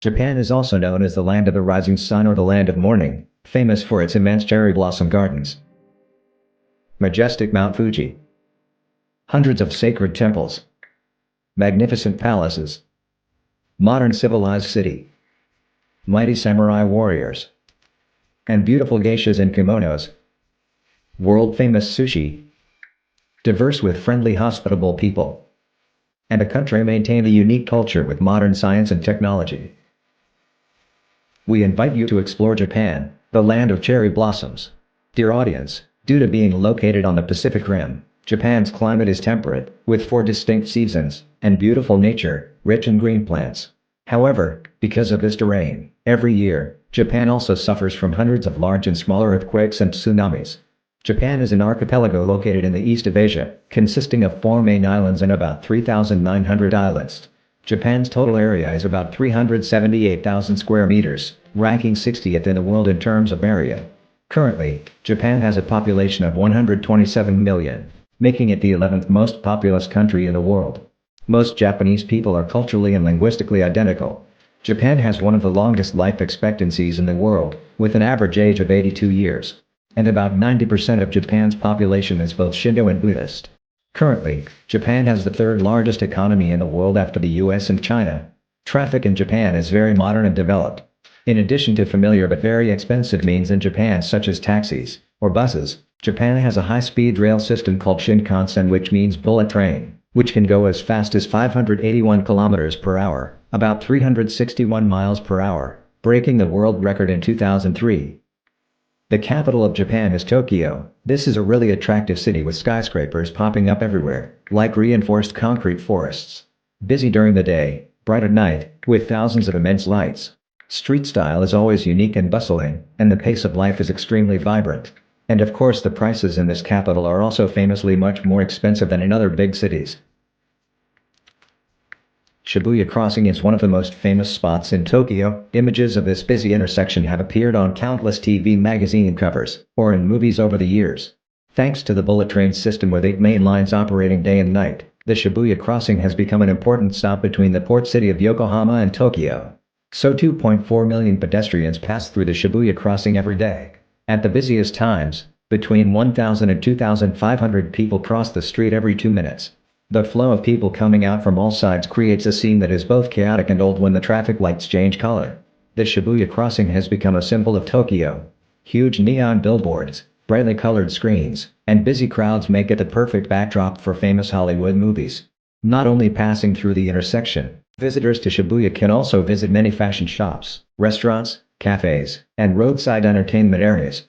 Japan is also known as the land of the rising sun or the land of mourning, famous for its immense cherry blossom gardens. Majestic Mount Fuji. Hundreds of sacred temples. Magnificent palaces. Modern civilized city. Mighty samurai warriors. And beautiful geishas in kimonos. World-famous sushi. Diverse with friendly hospitable people. And a country maintained a unique culture with modern science and technology. We invite you to explore Japan, the land of cherry blossoms. Dear audience, due to being located on the Pacific Rim, Japan's climate is temperate, with 4 distinct seasons, and beautiful nature, rich in green plants. However, because of this terrain, every year, Japan also suffers from hundreds of large and small earthquakes and tsunamis. Japan is an archipelago located in the east of Asia, consisting of 4 main islands and about 3,900 islets. Japan's total area is about 378,000 square meters, ranking 60th in the world in terms of area. Currently, Japan has a population of 127 million, making it the 11th most populous country in the world. Most Japanese people are culturally and linguistically identical. Japan has one of the longest life expectancies in the world, with an average age of 82 years. And about 90% of Japan's population is both Shinto and Buddhist. Currently, Japan has the 3rd largest economy in the world after the US and China. Traffic in Japan is very modern and developed. In addition to familiar but very expensive means in Japan such as taxis or buses, Japan has a high-speed rail system called Shinkansen, which means bullet train, which can go as fast as 581 kilometers per hour, about 361 miles per hour, breaking the world record in 2003. The capital of Japan is Tokyo. This is a really attractive city with skyscrapers popping up everywhere, like reinforced concrete forests. Busy during the day, bright at night, with thousands of immense lights. Street style is always unique and bustling, and the pace of life is extremely vibrant. And of course the prices in this capital are also famously much more expensive than in other big cities. Shibuya Crossing is one of the most famous spots in Tokyo. Images of this busy intersection have appeared on countless TV magazine covers, or in movies over the years. Thanks to the bullet train system with 8 main lines operating day and night, the Shibuya Crossing has become an important stop between the port city of Yokohama and Tokyo. So 2.4 million pedestrians pass through the Shibuya Crossing every day. At the busiest times, between 1,000 and 2,500 people cross the street every 2 minutes. The flow of people coming out from all sides creates a scene that is both chaotic and old when the traffic lights change color. The Shibuya Crossing has become a symbol of Tokyo. Huge neon billboards, brightly colored screens, and busy crowds make it the perfect backdrop for famous Hollywood movies. Not only passing through the intersection, visitors to Shibuya can also visit many fashion shops, restaurants, cafes, and roadside entertainment areas.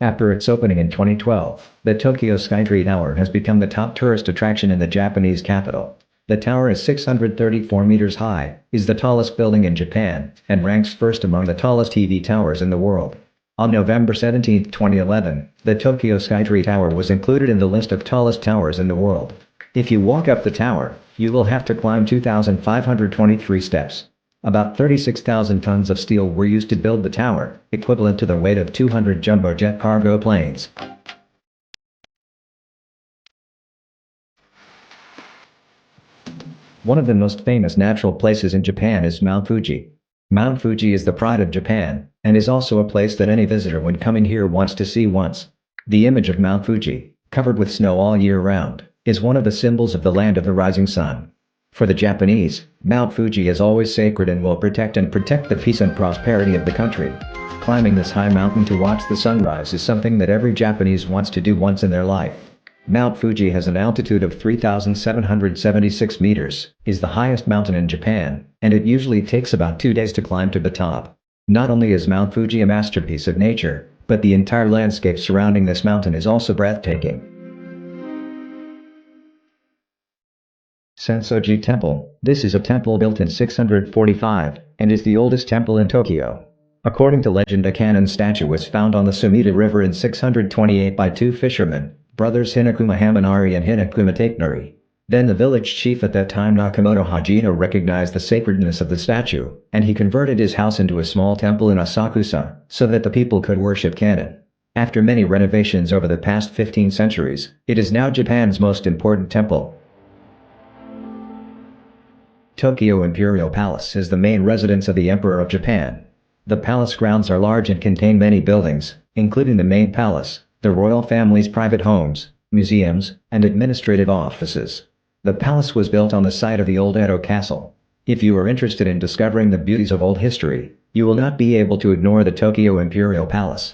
After its opening in 2012, the Tokyo Skytree Tower has become the top tourist attraction in the Japanese capital. The tower is 634 meters high, is the tallest building in Japan, and ranks first among the tallest TV towers in the world. On November 17, 2011, the Tokyo Skytree Tower was included in the list of tallest towers in the world. If you walk up the tower, you will have to climb 2,523 steps. About 36,000 tons of steel were used to build the tower, equivalent to the weight of 200 jumbo jet cargo planes. One of the most famous natural places in Japan is Mount Fuji. Mount Fuji is the pride of Japan, and is also a place that any visitor when coming here wants to see once. The image of Mount Fuji, covered with snow all year round, is one of the symbols of the land of the rising sun. For the Japanese, Mount Fuji is always sacred and will protect the peace and prosperity of the country. Climbing this high mountain to watch the sunrise is something that every Japanese wants to do once in their life. Mount Fuji has an altitude of 3,776 meters, is the highest mountain in Japan, and it usually takes about 2 days to climb to the top. Not only is Mount Fuji a masterpiece of nature, but the entire landscape surrounding this mountain is also breathtaking. Sensoji Temple. This is a temple built in 645, and is the oldest temple in Tokyo. According to legend, a cannon statue was found on the Sumida River in 628 by 2 fishermen, brothers Hinakuma Hamanari and Hinakuma Takenari. Then the village chief at that time, Nakamoto Hajino, recognized the sacredness of the statue, and he converted his house into a small temple in Asakusa, so that the people could worship cannon. After many renovations over the past 15 centuries, it is now Japan's most important temple. Tokyo Imperial Palace is the main residence of the Emperor of Japan. The palace grounds are large and contain many buildings, including the main palace, the royal family's private homes, museums, and administrative offices. The palace was built on the site of the old Edo castle. If you are interested in discovering the beauties of old history, you will not be able to ignore the Tokyo Imperial Palace.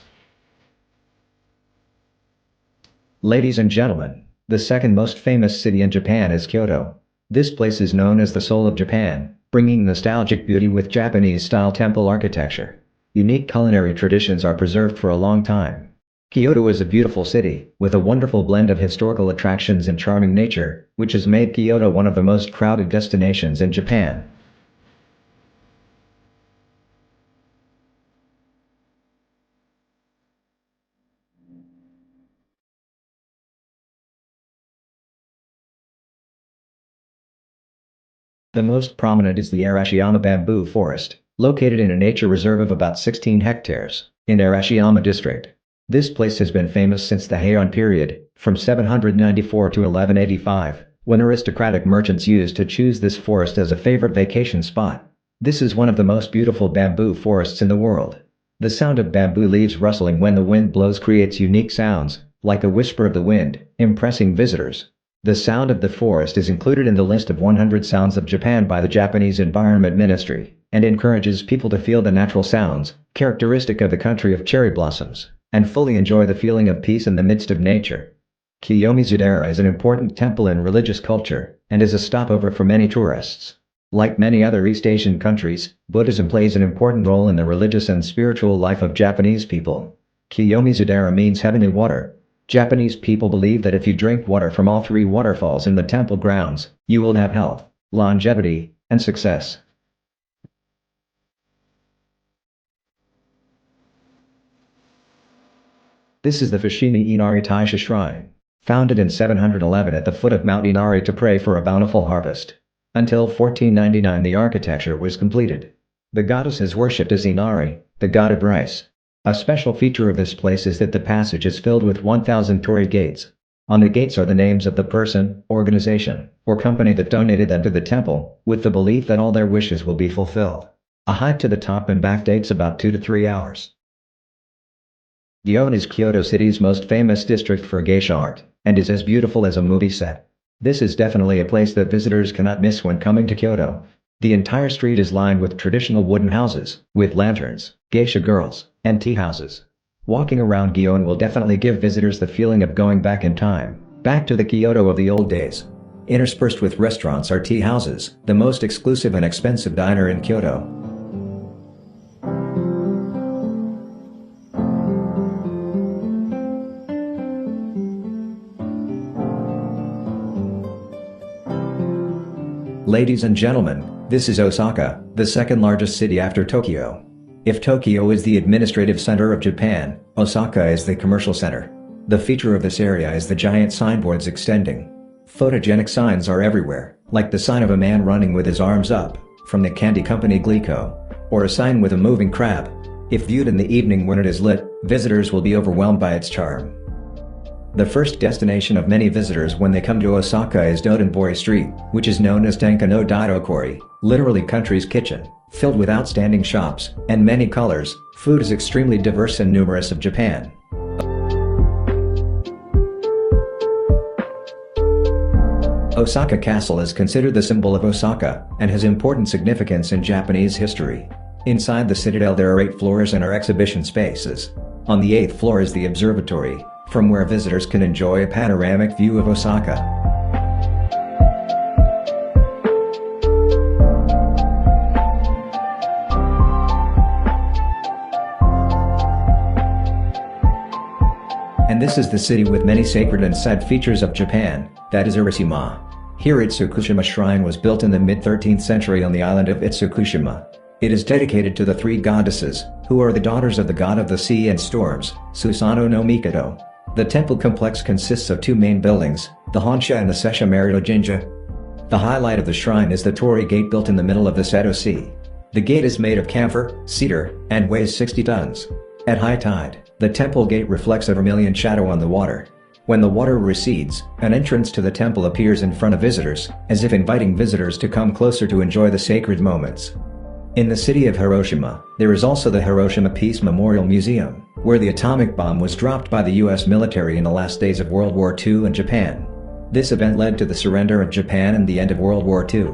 Ladies and gentlemen, the second most famous city in Japan is Kyoto. This place is known as the soul of Japan, bringing nostalgic beauty with Japanese-style temple architecture. Unique culinary traditions are preserved for a long time. Kyoto is a beautiful city, with a wonderful blend of historical attractions and charming nature, which has made Kyoto one of the most crowded destinations in Japan. The most prominent is the Arashiyama bamboo forest, located in a nature reserve of about 16 hectares, in Arashiyama district. This place has been famous since the Heian period, from 794 to 1185, when aristocratic merchants used to choose this forest as a favorite vacation spot. This is one of the most beautiful bamboo forests in the world. The sound of bamboo leaves rustling when the wind blows creates unique sounds, like the whisper of the wind, impressing visitors. The sound of the forest is included in the list of 100 sounds of Japan by the Japanese Environment Ministry, and encourages people to feel the natural sounds, characteristic of the country of cherry blossoms, and fully enjoy the feeling of peace in the midst of nature. Kiyomizu-dera is an important temple in religious culture, and is a stopover for many tourists. Like many other East Asian countries, Buddhism plays an important role in the religious and spiritual life of Japanese people. Kiyomizu-dera means heavenly water. Japanese people believe that if you drink water from all three waterfalls in the temple grounds, you will have health, longevity, and success. This is the Fushimi Inari-taisha shrine, founded in 711 at the foot of Mount Inari to pray for a bountiful harvest. Until 1499 the architecture was completed. The goddess is worshipped as Inari, the god of rice. A special feature of this place is that the passage is filled with 1,000 torii gates. On the gates are the names of the person, organization, or company that donated them to the temple, with the belief that all their wishes will be fulfilled. A hike to the top and back takes about 2 to 3 hours. Gion is Kyoto City's most famous district for geisha art, and is as beautiful as a movie set. This is definitely a place that visitors cannot miss when coming to Kyoto. The entire street is lined with traditional wooden houses, with lanterns, geisha girls, and tea houses. Walking around Gion will definitely give visitors the feeling of going back in time, back to the Kyoto of the old days. Interspersed with restaurants are tea houses, the most exclusive and expensive diner in Kyoto. Ladies and gentlemen, this is Osaka, the second largest city after Tokyo. If Tokyo is the administrative center of Japan, Osaka is the commercial center. The feature of this area is the giant signboards extending. Photogenic signs are everywhere, like the sign of a man running with his arms up, from the candy company Glico, or a sign with a moving crab. If viewed in the evening when it is lit, visitors will be overwhelmed by its charm. The first destination of many visitors when they come to Osaka is Dotonbori Street, which is known as Tenka no Daidokori, literally country's kitchen, filled with outstanding shops, and many colors. Food is extremely diverse and numerous of Japan. Osaka Castle is considered the symbol of Osaka, and has important significance in Japanese history. Inside the citadel there are 8 floors and are exhibition spaces. On the 8th floor is the observatory, from where visitors can enjoy a panoramic view of Osaka. And this is the city with many sacred and sad features of Japan, that is Hiroshima. Here Itsukushima Shrine was built in the mid-13th century on the island of Itsukushima. It is dedicated to the 3 goddesses, who are the daughters of the god of the sea and storms, Susanoo no Mikoto. The temple complex consists of 2 main buildings, the Honsha and the Sessha Merito Jinja. The highlight of the shrine is the torii gate built in the middle of the Seto Sea. The gate is made of camphor, cedar, and weighs 60 tons. At high tide, the temple gate reflects a vermilion shadow on the water. When the water recedes, an entrance to the temple appears in front of visitors, as if inviting visitors to come closer to enjoy the sacred moments. In the city of Hiroshima, there is also the Hiroshima Peace Memorial Museum, where the atomic bomb was dropped by the US military in the last days of World War II in Japan. This event led to the surrender of Japan and the end of World War II.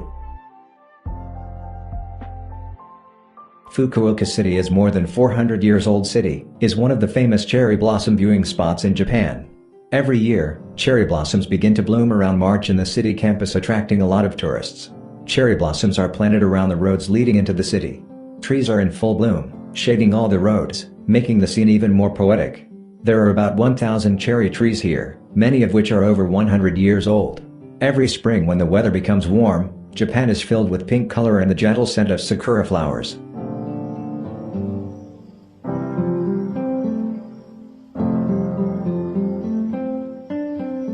Fukuoka City is more than 400 years old city, is one of the famous cherry blossom viewing spots in Japan. Every year, cherry blossoms begin to bloom around March in the city campus, attracting a lot of tourists. Cherry blossoms are planted around the roads leading into the city. Trees are in full bloom, shading all the roads, making the scene even more poetic. There are about 1,000 cherry trees here, many of which are over 100 years old. Every spring when the weather becomes warm, Japan is filled with pink color and the gentle scent of sakura flowers.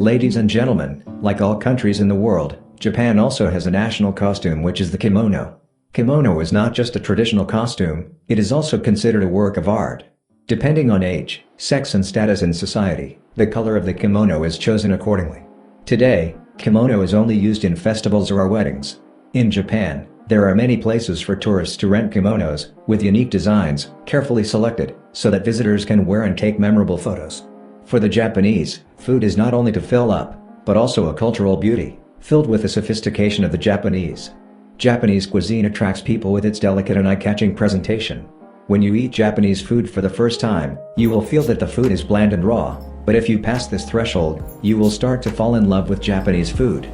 Ladies and gentlemen, like all countries in the world, Japan also has a national costume, which is the kimono. Kimono is not just a traditional costume, it is also considered a work of art. Depending on age, sex and status in society, the color of the kimono is chosen accordingly. Today, kimono is only used in festivals or weddings. In Japan, there are many places for tourists to rent kimonos, with unique designs, carefully selected, so that visitors can wear and take memorable photos. For the Japanese, food is not only to fill up, but also a cultural beauty, filled with the sophistication of the Japanese. Japanese cuisine attracts people with its delicate and eye-catching presentation. When you eat Japanese food for the first time, you will feel that the food is bland and raw, but if you pass this threshold, you will start to fall in love with Japanese food.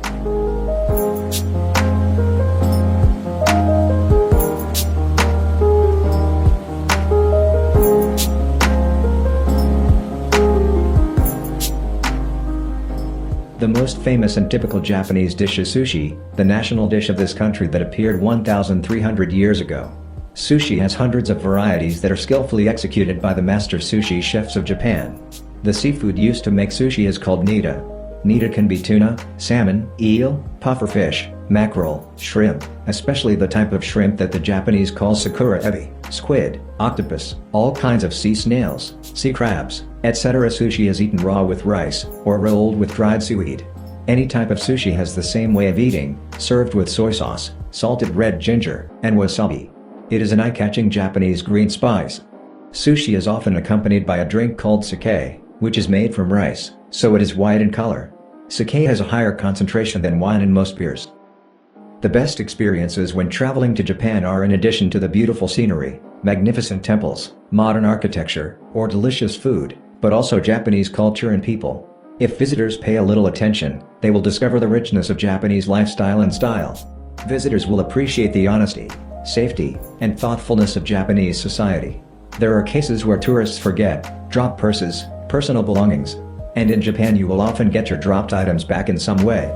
The most famous and typical Japanese dish is sushi, the national dish of this country that appeared 1,300 years ago. Sushi has hundreds of varieties that are skillfully executed by the master sushi chefs of Japan. The seafood used to make sushi is called nita. Nita can be tuna, salmon, eel, pufferfish, mackerel, shrimp, especially the type of shrimp that the Japanese call sakura ebi, squid, octopus, all kinds of sea snails, sea crabs, etc. Sushi is eaten raw with rice, or rolled with dried seaweed. Any type of sushi has the same way of eating, served with soy sauce, salted red ginger, and wasabi. It is an eye-catching Japanese green spice. Sushi is often accompanied by a drink called sake, which is made from rice, so it is white in color. Sake has a higher concentration than wine in most beers. The best experiences when traveling to Japan are, in addition to the beautiful scenery, magnificent temples, modern architecture, or delicious food, but also Japanese culture and people. If visitors pay a little attention, they will discover the richness of Japanese lifestyle and style. Visitors will appreciate the honesty, safety, and thoughtfulness of Japanese society. There are cases where tourists forget, drop purses, personal belongings, and in Japan you will often get your dropped items back in some way.